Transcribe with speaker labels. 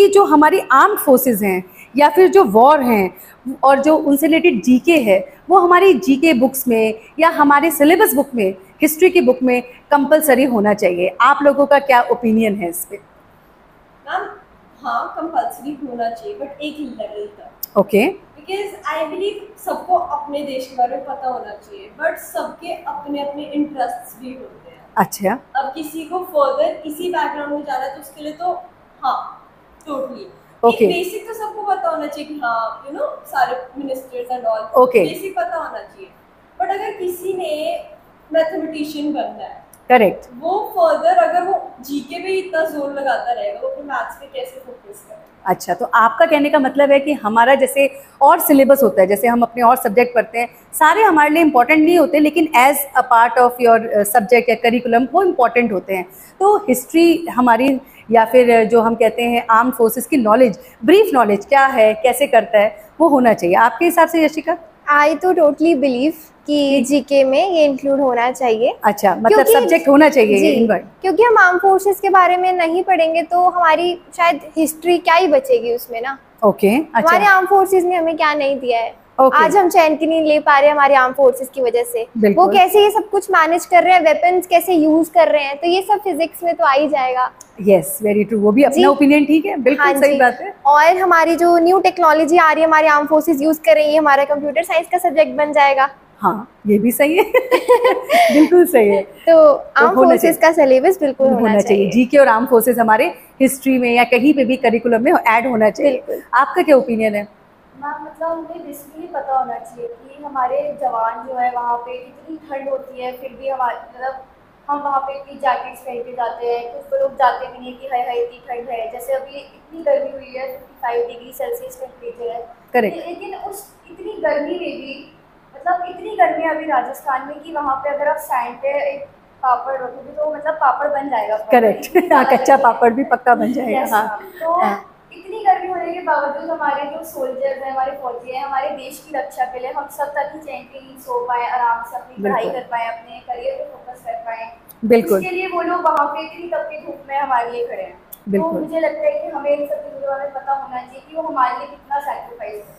Speaker 1: कि जो हमारी आर्म्ड फोर्सेस हैं या फिर जो वॉर हैं और जो उनसे रिलेटेड जीके है, वो हमारी जीके बुक्स में या हमारे सिलेबस बुक में, हिस्ट्री की बुक में कंपलसरी होना चाहिए। आप लोगों का क्या ओपिनियन है इस पे?
Speaker 2: मैम हाँ, कंपलसरी होना चाहिए बट एक लेवल तक।
Speaker 1: ओके।
Speaker 2: बिकॉज आई बिलीव सबको अपने देश के बारे में पता होना चाहिए, बट सबके अपने अपने इंटरेस्ट भी होते हैं।
Speaker 1: अच्छा।
Speaker 2: अब किसी को फर्दर इसी बैकग्राउंड में जाना है तो उसके लिए तो हाँ टोटली
Speaker 1: Okay.
Speaker 2: एक बेसिक तो सबको पता होना चाहिए कि हाँ यू नो सारे ministers and all
Speaker 1: Okay.
Speaker 2: Basic पता होना चाहिए। बट अगर किसी ने मैथमेटिशियन बनना है,
Speaker 1: करेक्ट,
Speaker 2: वो फर्दर अगर वो जीके पे इतना जोर लगाता रहेगा, वो अपने मैथ्स पे कैसे फोकस करेगा?
Speaker 1: अच्छा, तो आपका कहने का मतलब है कि हमारा जैसे और सिलेबस होता है, जैसे हम अपने और सब्जेक्ट पढ़ते हैं, सारे हमारे लिए इम्पोर्टेंट नहीं होते, लेकिन as a part of your subject या करिकुलम वो इम्पोर्टेंट होते हैं। तो हिस्ट्री हमारी या फिर जो हम कहते हैं आर्म्ड फोर्सेस की नॉलेज, ब्रीफ नॉलेज क्या है, कैसे करता है, वो होना चाहिए आपके हिसाब से यशिका?
Speaker 3: आई तो टोटली बिलीव कि जीके में ये इंक्लूड होना चाहिए।
Speaker 1: अच्छा, मतलब सब्जेक्ट होना चाहिए इनवर्ड,
Speaker 3: क्योंकि हम आर्म फोर्सेस के बारे में नहीं पढ़ेंगे तो हमारी शायद हिस्ट्री क्या ही बचेगी उसमें ना।
Speaker 1: ओके। अच्छा,
Speaker 3: हमारे आर्म फोर्सेस ने हमें क्या नहीं दिया है। आज हम चैन की नींद ले पा रहे हैं हमारे आर्म फोर्सेस की वजह से। वो कैसे ये सब कुछ मैनेज कर रहे हैं, वेपन्स कैसे यूज कर रहे हैं, तो ये सब फिजिक्स में तो आ ही जाएगा।
Speaker 1: Yes, very true. वो भी अपना ओपिनियन ठीक है, बिल्कुल सही बात है।
Speaker 3: और हमारी जो न्यू टेक्नोलॉजी आ रही है हमारे आर्म फोर्सेस यूज कर रही है, हमारा कंप्यूटर साइंस का सब्जेक्ट बन जाएगा।
Speaker 1: हाँ, ये भी सही है। बिल्कुल सही है।
Speaker 3: तो आर्म फोर्सेस का सिलेबस बिल्कुल होना चाहिए।
Speaker 1: जीके और आर्म फोर्सेस हमारे हिस्ट्री में या कहीं पे भी करिकुलम में ऐड होना चाहिए। आपका क्या ओपिनियन है?
Speaker 4: मैम मतलब हमें बेसिकली पता होना चाहिए कि हमारे जवान जो है वहाँ पे कितनी ठंड होती है, फिर भी हमारे मतलब हम वहाँ पे इतनी जैकेट्स पहन के जाते हैं। कुछ लोग जाते भी नहीं कि हाय हाय इतनी ठंड है, जैसे अभी इतनी गर्मी हुई है, 55 डिग्री सेल्सियस टेम्परेचर है।
Speaker 1: करेक्ट।
Speaker 4: लेकिन उस इतनी गर्मी में भी मतलब इतनी गर्मी है अभी राजस्थान में कि वहाँ पे अगर आप सैंड पे एक पापड़ रखोगे तो मतलब पापड़ बन जाएगा।
Speaker 1: करेक्ट। हाँ, कच्चा पापड़ भी पक्का बन जाएगा। हाँ,
Speaker 4: तो इतनी गर्मी होने के बावजूद हमारे जो सोल्जर्स हैं, हमारे फौजी हैं, हमारे देश की रक्षा के लिए हम सब ताकि चैन के नींद सो पाए, आराम से अपनी पढ़ाई कर पाए, अपने करियर पे फोकस कर पाए।
Speaker 1: बिल्कुल।
Speaker 4: उसके लिए वो लोग वहाँ पे इतनी तपती धूप में हमारे लिए खड़े हैं। तो मुझे लगता है कि हमें इन सब चीज़ों के बारे में पता होना चाहिए कि वो हमारे लिए कितना सैक्रिफाइस है।